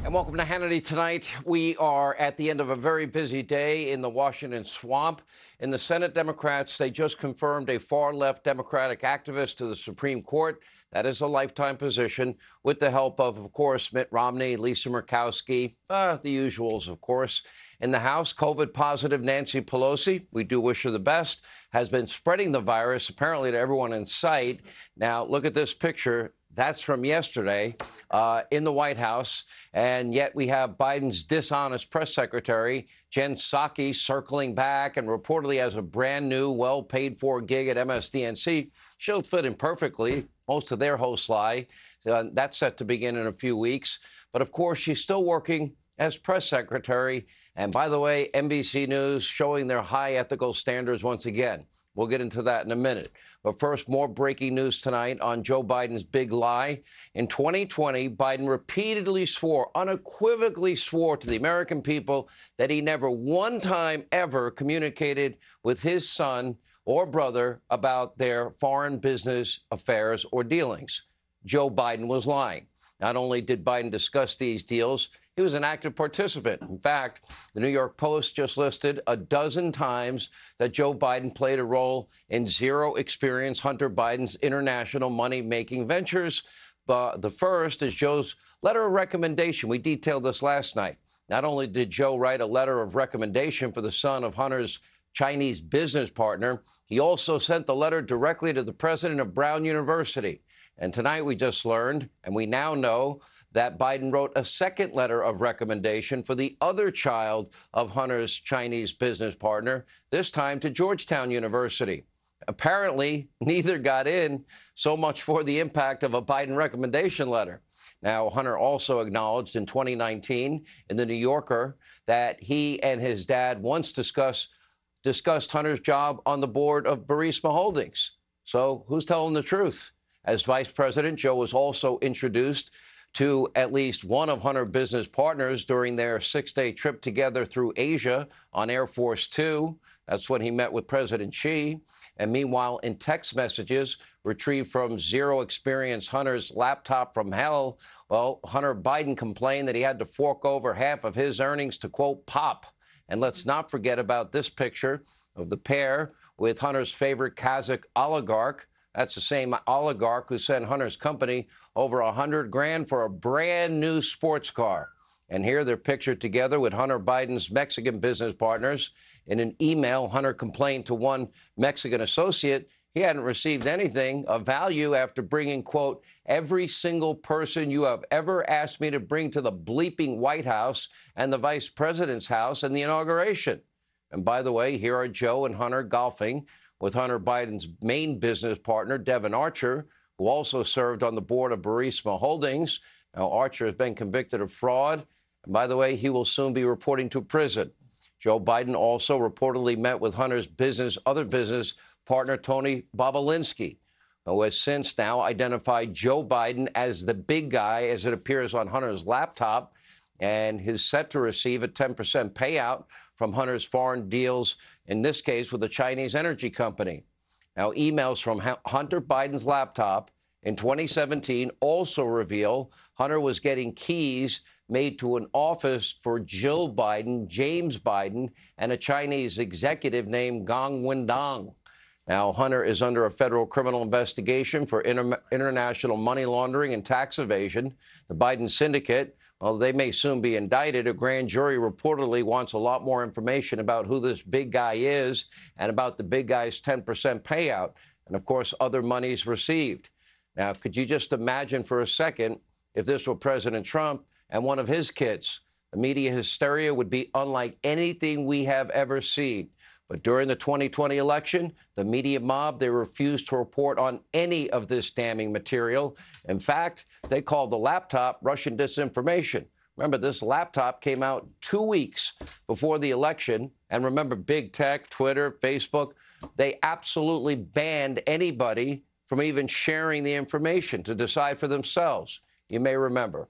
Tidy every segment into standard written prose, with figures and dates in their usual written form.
And welcome to Hannity tonight. We are at the end of a very busy day in the Washington swamp. In the Senate, Democrats, they just confirmed a far-left Democratic activist to the Supreme Court. That is a lifetime position with the help of course, Mitt Romney, Lisa Murkowski, the usuals, of course. In the House, COVID-positive Nancy Pelosi, we do wish her the best, has been spreading the virus apparently to everyone in sight. Now, look at this picture. That's from yesterday in the White House. And yet we have Biden's dishonest press secretary, Jen Psaki, circling back and reportedly has a brand new, well-paid-for gig at MSNBC. She'll fit in perfectly. Most of their hosts lie. That's set to begin in a few weeks. But, of course, she's still working as press secretary. And, by the way, NBC News showing their high ethical standards once again. We'll get into that in a minute. But first, more breaking news tonight on Joe Biden's big lie. In 2020, Biden repeatedly swore, unequivocally swore to the American people that he never one time ever communicated with his son or brother about their foreign business affairs or dealings. Joe Biden was lying. Not only did Biden discuss these deals, he was an active participant. In fact, the New York Post just listed a dozen times that Joe Biden played a role in zero experience Hunter Biden's international money-making ventures. But the first is Joe's letter of recommendation. We detailed this last night. Not only did Joe write a letter of recommendation for the son of Hunter's Chinese business partner, he also sent the letter directly to the president of Brown University. And tonight we just learned, and we now know, that Biden wrote a second letter of recommendation for the other child of Hunter's Chinese business partner, this time to Georgetown University. Apparently, neither got in. So much for the impact of a Biden recommendation letter. Now, Hunter also acknowledged in 2019 in The New Yorker that he and his dad once discussed Hunter's job on the board of Burisma Holdings. So who's telling the truth? As vice president, Joe was also introduced to at least one of Hunter's business partners during their 6-day trip together through Asia on Air Force Two. That's when he met with President Xi. And meanwhile, in text messages retrieved from Zero Experience Hunter's laptop from hell, well, Hunter Biden complained that he had to fork over half of his earnings to, quote, pop. And let's not forget about this picture of the pair with Hunter's favorite Kazakh oligarch. That's the same oligarch who sent Hunter's company over $100,000 for a brand new sports car. And here they're pictured together with Hunter Biden's Mexican business partners. In an email, Hunter complained to one Mexican associate he hadn't received anything of value after bringing, quote, every single person you have ever asked me to bring to the bleeping White House and the vice president's house and the inauguration. And by the way, here are Joe and Hunter golfing with Hunter Biden's main business partner, Devon Archer, who also served on the board of Burisma Holdings. Now, Archer has been convicted of fraud. And by the way, he will soon be reporting to prison. Joe Biden also reportedly met with Hunter's other business partner, Tony Bobulinski, who has since now identified Joe Biden as the big guy, as it appears on Hunter's laptop, and is set to receive a 10% payout from Hunter's foreign deals, in this case with a Chinese energy company. Now, emails from Hunter Biden's laptop in 2017 also reveal Hunter was getting keys made to an office for Jill Biden, James Biden, and a Chinese executive named Gong Wendong. Now, Hunter is under a federal criminal investigation for international money laundering and tax evasion. The Biden syndicate, well, they may soon be indicted. A grand jury reportedly wants a lot more information about who this big guy is and about the big guy's 10% payout and, of course, other monies received. Now, could you just imagine for a second if this were President Trump and one of his kids? The media hysteria would be unlike anything we have ever seen. But during the 2020 election, the media mob, they refused to report on any of this damning material. In fact, they called the laptop Russian disinformation. Remember, this laptop came out 2 weeks before the election. And remember, big tech, Twitter, Facebook, they absolutely banned anybody from even sharing the information to decide for themselves. You may remember.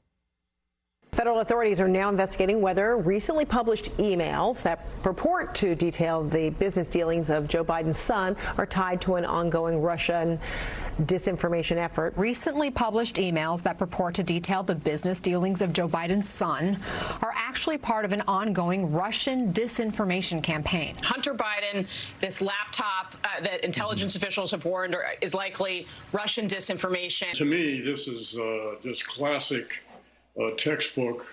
Federal authorities are now investigating whether recently published emails that purport to detail the business dealings of Joe Biden's son are tied to an ongoing Russian disinformation effort. Recently published emails that purport to detail the business dealings of Joe Biden's son are actually part of an ongoing Russian disinformation campaign. Hunter Biden, this laptop that intelligence officials have warned is likely Russian disinformation. To me, this is just classic textbook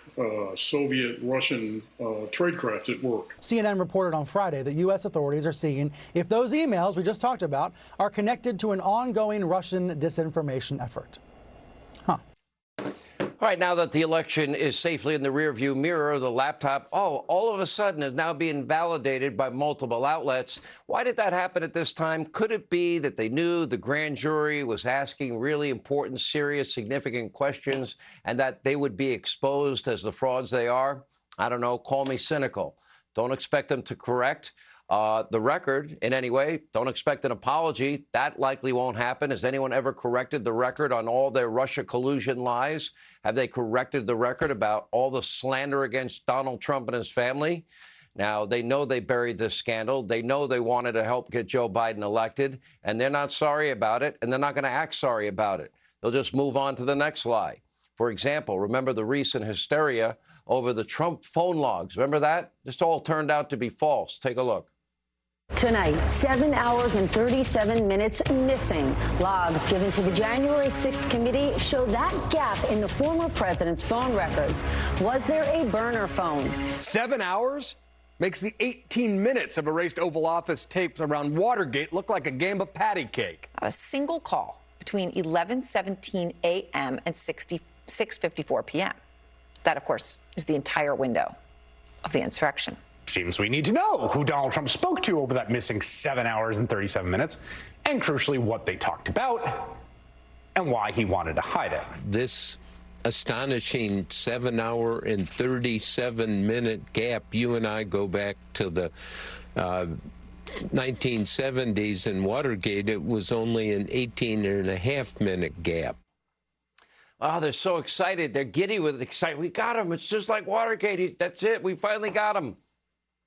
Soviet-Russian tradecraft at work. CNN reported on Friday that U.S. authorities are seeing if those emails we just talked about are connected to an ongoing Russian disinformation effort. All right, now that the election is safely in the rearview mirror, the laptop, all of a sudden is now being validated by multiple outlets. Why did that happen at this time? Could it be that they knew the grand jury was asking really important, serious, significant questions and that they would be exposed as the frauds they are? I don't know. Call me cynical. Don't expect them to correct the record in any way. Don't expect an apology. That likely won't happen. Has anyone ever corrected the record on all their Russia collusion lies? Have they corrected the record about all the slander against Donald Trump and his family? Now, they know they buried this scandal. They know they wanted to help get Joe Biden elected, and they're not sorry about it, and they're not going to act sorry about it. They'll just move on to the next lie. For example, remember the recent hysteria over the Trump phone logs? Remember that? This all turned out to be false. Take a look. Tonight, 7 hours and 37 minutes missing. Logs given to the January 6th committee show that gap in the former president's phone records. Was there a burner phone? 7 hours makes the 18 minutes of erased Oval Office tapes around Watergate look like a game of patty cake. A single call between 11:17 a.m. and 6:54 p.m. That, of course, is the entire window of the insurrection. Seems we need to know who Donald Trump spoke to over that missing 7 hours and 37 minutes, and crucially, what they talked about and why he wanted to hide it. This astonishing 7 hour and 37 minute gap, you and I go back to the 1970s in Watergate, it was only an 18.5-minute gap. Oh, they're so excited. They're giddy with excitement. We got him. It's just like Watergate. That's it. We finally got him.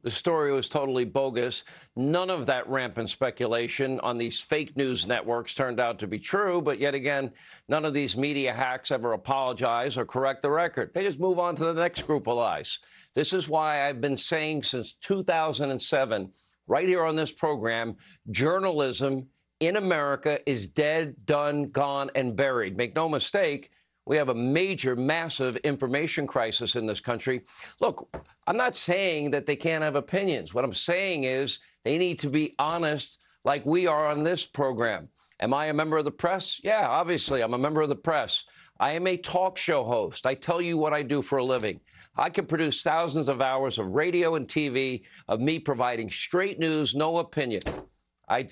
The story was totally bogus. None of that rampant speculation on these fake news networks turned out to be true. But yet again, none of these media hacks ever apologize or correct the record. They just move on to the next group of lies. This is why I've been saying since 2007, right here on this program, journalism in America is dead, done, gone, and buried. Make no mistake. We have a major, massive information crisis in this country. Look, I'm not saying that they can't have opinions. What I'm saying is they need to be honest like we are on this program. Am I a member of the press? Yeah, obviously, I'm a member of the press. I am a talk show host. I tell you what I do for a living. I can produce thousands of hours of radio and TV of me providing straight news, no opinion.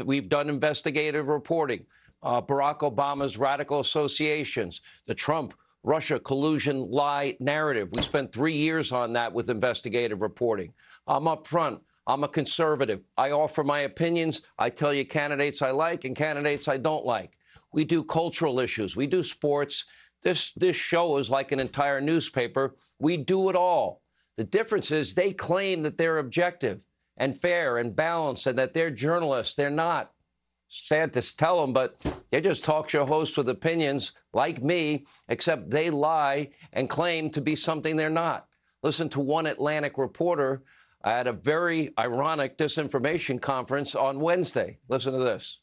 We've done investigative reporting. Barack Obama's radical associations, the Trump-Russia collusion lie narrative. We spent 3 years on that with investigative reporting. I'm up front. I'm a conservative. I offer my opinions. I tell you candidates I like and candidates I don't like. We do cultural issues. We do sports. This show is like an entire newspaper. We do it all. The difference is they claim that they're objective and fair and balanced and that they're journalists. They're not. Sad to tell them, but they're just talk show hosts with opinions like me, except they lie and claim to be something they're not. Listen to one Atlantic reporter at a very ironic disinformation conference on Wednesday. Listen to this.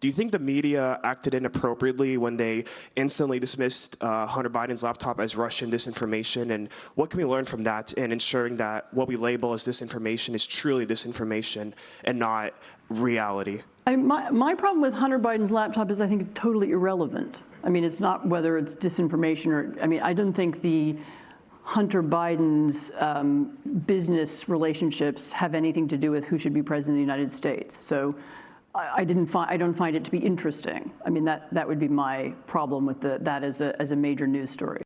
Do you think the media acted inappropriately when they instantly dismissed Hunter Biden's laptop as Russian disinformation? And what can we learn from that in ensuring that what we label as disinformation is truly disinformation and not reality? My problem with Hunter Biden's laptop is I think it's totally irrelevant. I mean, it's not whether it's disinformation or, I mean, I don't think the Hunter Biden's business relationships have anything to do with who should be president of the United States. So I don't find it to be interesting. I mean, that would be my problem with that as a major news story.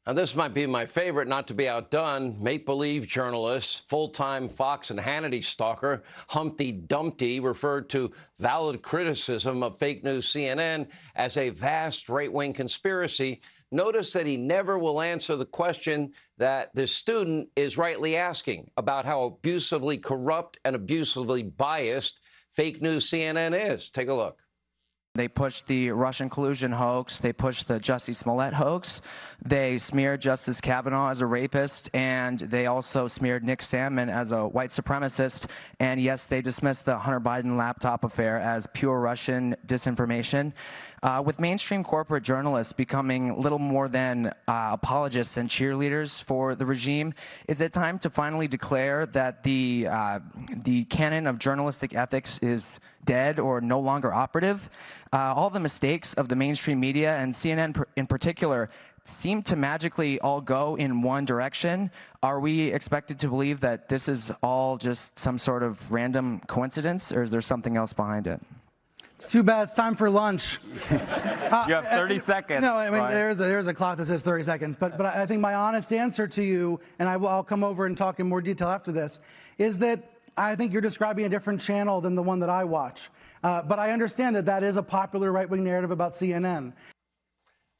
Now, this might be my favorite, not to be outdone. Make-believe journalist, full-time Fox and Hannity stalker, Humpty Dumpty referred to valid criticism of fake news CNN as a vast right-wing conspiracy Notice that he never will answer the question that this student is rightly asking about how abusively corrupt and abusively biased fake news CNN is. Take a look. They pushed the Russian collusion hoax. They pushed the Jussie Smollett hoax. They smeared Justice Kavanaugh as a rapist, and they also smeared Nick Sandmann as a white supremacist. And yes, they dismissed the Hunter Biden laptop affair as pure Russian disinformation. With mainstream corporate journalists becoming little more than apologists and cheerleaders for the regime, is it time to finally declare that the canon of journalistic ethics is dead or no longer operative? All the mistakes of the mainstream media, and CNN in particular, seem to magically all go in one direction. Are we expected to believe that this is all just some sort of random coincidence, or is there something else behind it? It's too bad. It's time for lunch. You have 30 seconds. No, I mean, Brian. there's a clock that says 30 seconds. But I think my honest answer to you, and I'll come over and talk in more detail after this, is that I think you're describing a different channel than the one that I watch. But I understand that that is a popular right-wing narrative about CNN.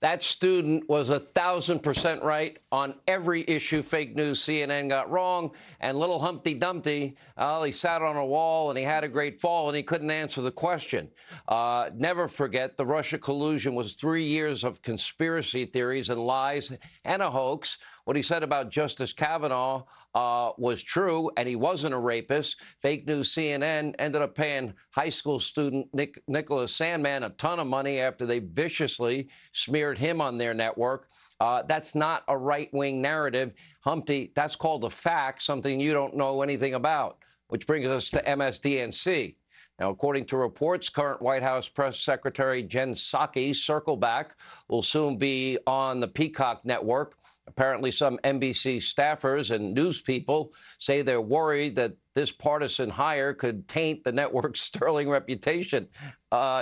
That student was 1,000% right on every issue fake news CNN got wrong. And little Humpty Dumpty, he sat on a wall and he had a great fall and he couldn't answer the question. Never forget, the Russia collusion was 3 years of conspiracy theories and lies and a hoax. What he said about Justice Kavanaugh was true, and he wasn't a rapist. Fake news CNN ended up paying high school student Nicholas Sandmann a ton of money after they viciously smeared him on their network. That's not a right-wing narrative. Humpty, that's called a fact, something you don't know anything about, which brings us to MSDNC. Now, according to reports, current White House Press Secretary Jen Psaki, circle back, will soon be on the Peacock network. Apparently, some NBC staffers and news people say they're worried that this partisan hire could taint the network's sterling reputation.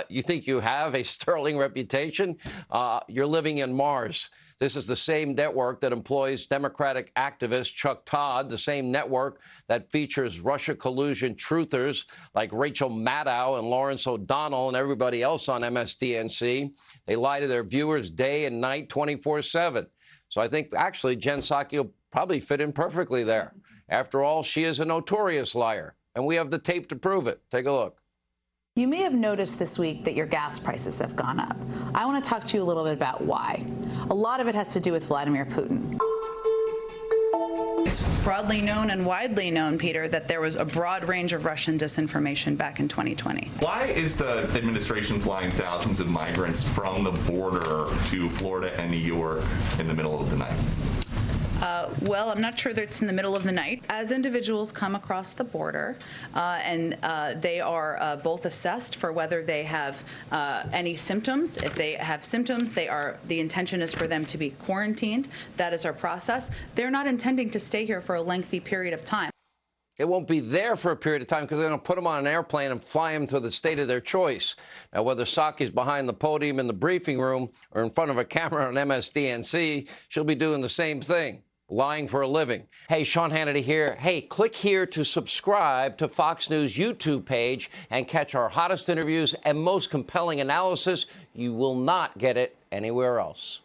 You think you have a sterling reputation? You're living in Mars. This is the same network that employs Democratic activist Chuck Todd, the same network that features Russia collusion truthers like Rachel Maddow and Lawrence O'Donnell and everybody else on MSDNC. They lie to their viewers day and night, 24/7. So I think actually Jen Psaki will probably fit in perfectly there. After all, she is a notorious liar, and we have the tape to prove it. Take a look. You may have noticed this week that your gas prices have gone up. I want to talk to you a little bit about why. A lot of it has to do with Vladimir Putin. It's broadly known and widely known, Peter, that there was a broad range of Russian disinformation back in 2020. Why is the administration flying thousands of migrants from the border to Florida and New York in the middle of the night? Well, I'm not sure that it's in the middle of the night. As individuals come across the border and they are both assessed for whether they have any symptoms. If they have symptoms, the intention is for them to be quarantined. That is our process. They're not intending to stay here for a lengthy period of time. It won't be there for a period of time because they're going to put them on an airplane and fly them to the state of their choice. Now, whether Psaki's behind the podium in the briefing room or in front of a camera on MSDNC, she'll be doing the same thing. Lying for a living. Hey, Sean Hannity here. Hey, click here to subscribe to Fox News YouTube page and catch our hottest interviews and most compelling analysis. You will not get it anywhere else.